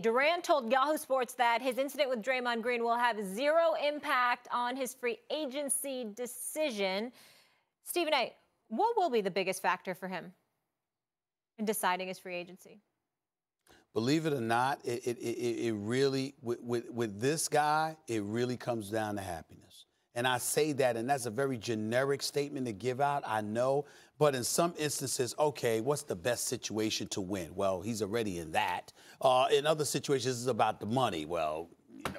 Durant told Yahoo Sports that his incident with Draymond Green will have zero impact on his free agency decision. Stephen A., what will be the biggest factor for him in deciding his free agency? Believe it or not, it really, with this guy, it really comes down to happiness. And I say that, and that's a very generic statement to give out, I know. But in some instances, okay, what's the best situation to win? Well, he's already in that. In other situations, it's about the money. Well,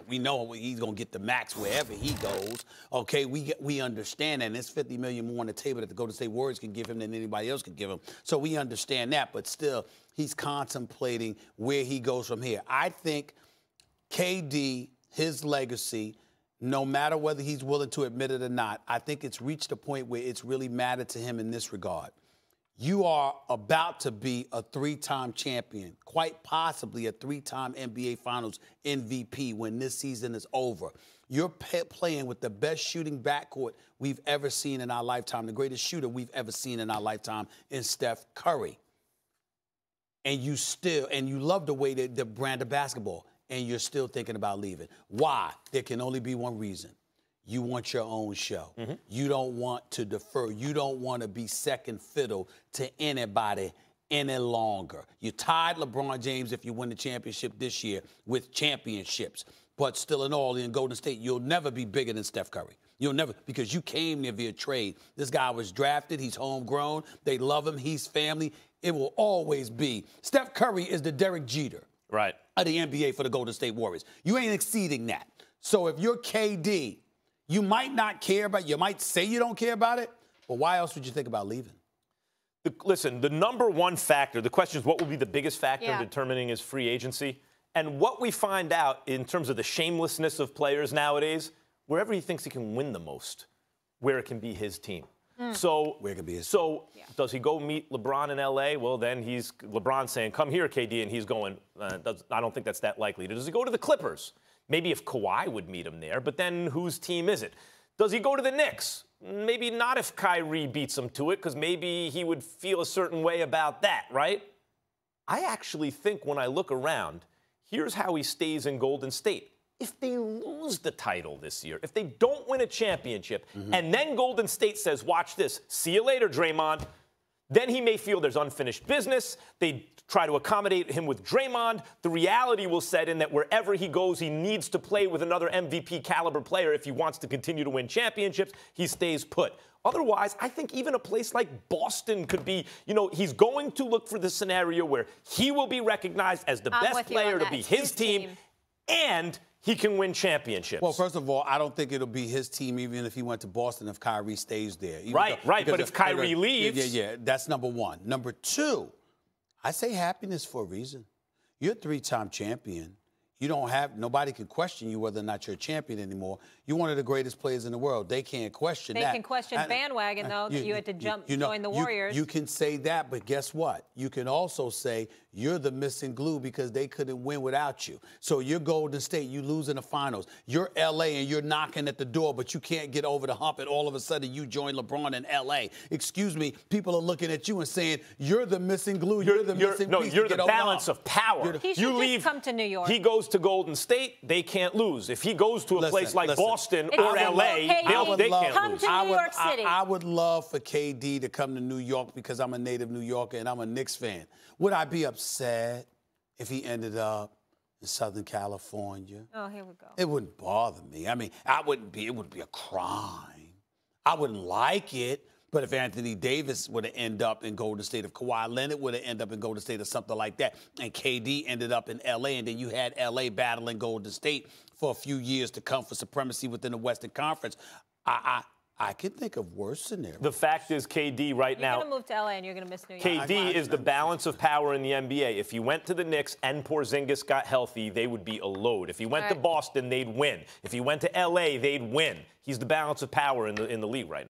we know he's going to get the max wherever he goes. Okay, we understand that. And it's $50 million more on the table that the Golden State Warriors can give him than anybody else can give him. So we understand that. But still, he's contemplating where he goes from here. I think KD, his legacy, no matter whether he's willing to admit it or not, I think it's reached a point where it's really mattered to him in this regard. You are about to be a three-time champion, quite possibly a three-time NBA Finals MVP when this season is over. You're playing with the best shooting backcourt we've ever seen in our lifetime, the greatest shooter we've ever seen in our lifetime in Steph Curry. And you love the way the brand of basketball. And you're still thinking about leaving. Why? There can only be one reason. You want your own show. Mm-hmm. You don't want to defer. You don't want to be second fiddle to anybody any longer. You tied LeBron James if you win the championship this year with championships. But still in all, in Golden State, you'll never be bigger than Steph Curry. You'll never, because you came there via trade. This guy was drafted. He's homegrown. They love him. He's family. It will always be. Steph Curry is the Derek Jeter. Right. Of the NBA for the Golden State Warriors. You ain't exceeding that. So if you're KD, you might not care about it. You might say you don't care about it, but why else would you think about leaving? Listen, the number one factor, the question is what will be the biggest factor in determining his free agency? And what we find out in terms of the shamelessness of players nowadays, wherever he thinks he can win the most, where it can be his team. So, does he go meet LeBron in L.A.? Well, then he's LeBron saying, come here, KD, and he's going, I don't think that's that likely. Does he go to the Clippers? Maybe if Kawhi would meet him there, but then whose team is it? Does he go to the Knicks? Maybe not if Kyrie beats him to it, because maybe he would feel a certain way about that, right? I actually think when I look around, here's how he stays in Golden State. If they lose the title this year, if they don't win a championship, and then Golden State says, watch this, see you later, Draymond, then he may feel there's unfinished business. They try to accommodate him with Draymond. The reality will set in that wherever he goes, he needs to play with another MVP caliber player if he wants to continue to win championships. He stays put. Otherwise, I think even a place like Boston could be, he's going to look for the scenario where he will be recognized as the best player to be his team. And he can win championships. Well, first of all, I don't think it'll be his team even if he went to Boston if Kyrie stays there. Right. But if Kyrie leaves. Yeah. That's number one. Number two, I say happiness for a reason. You're a three-time champion. You don't have, nobody can question you whether or not you're a champion anymore. You're one of the greatest players in the world. They can't question that. They can question bandwagon, though, that you had to join the Warriors. You can say that, but guess what? You can also say you're the missing glue because they couldn't win without you. So you're Golden State, you lose in the finals. You're L.A. and you're knocking at the door, but you can't get over the hump, and all of a sudden you join LeBron in L.A. Excuse me, people are looking at you and saying, you're the missing glue, you're the missing piece. No, you're the balance of power. He should just come to New York. He goes to Golden State, they can't lose. If he goes to a place like Boston or L.A., they can't lose. Come to New York City. I would love for KD to come to New York because I'm a native New Yorker and I'm a Knicks fan. Would I be upset if he ended up in Southern California? Oh, here we go. It wouldn't bother me. I mean, it would be a crime. I wouldn't like it. But if Anthony Davis would have ended up in Golden State, if Kawhi Leonard would have ended up in Golden State or something like that, and KD ended up in L.A., and then you had L.A. battling Golden State for a few years to come for supremacy within the Western Conference, I can think of worse scenarios. The fact is, KD right now... You're going to move to L.A. and you're going to miss New York. KD is the balance of power in the NBA. If he went to the Knicks and Porzingis got healthy, they would be a load. If he went to Boston, they'd win. If he went to L.A., they'd win. He's the balance of power in the league right now.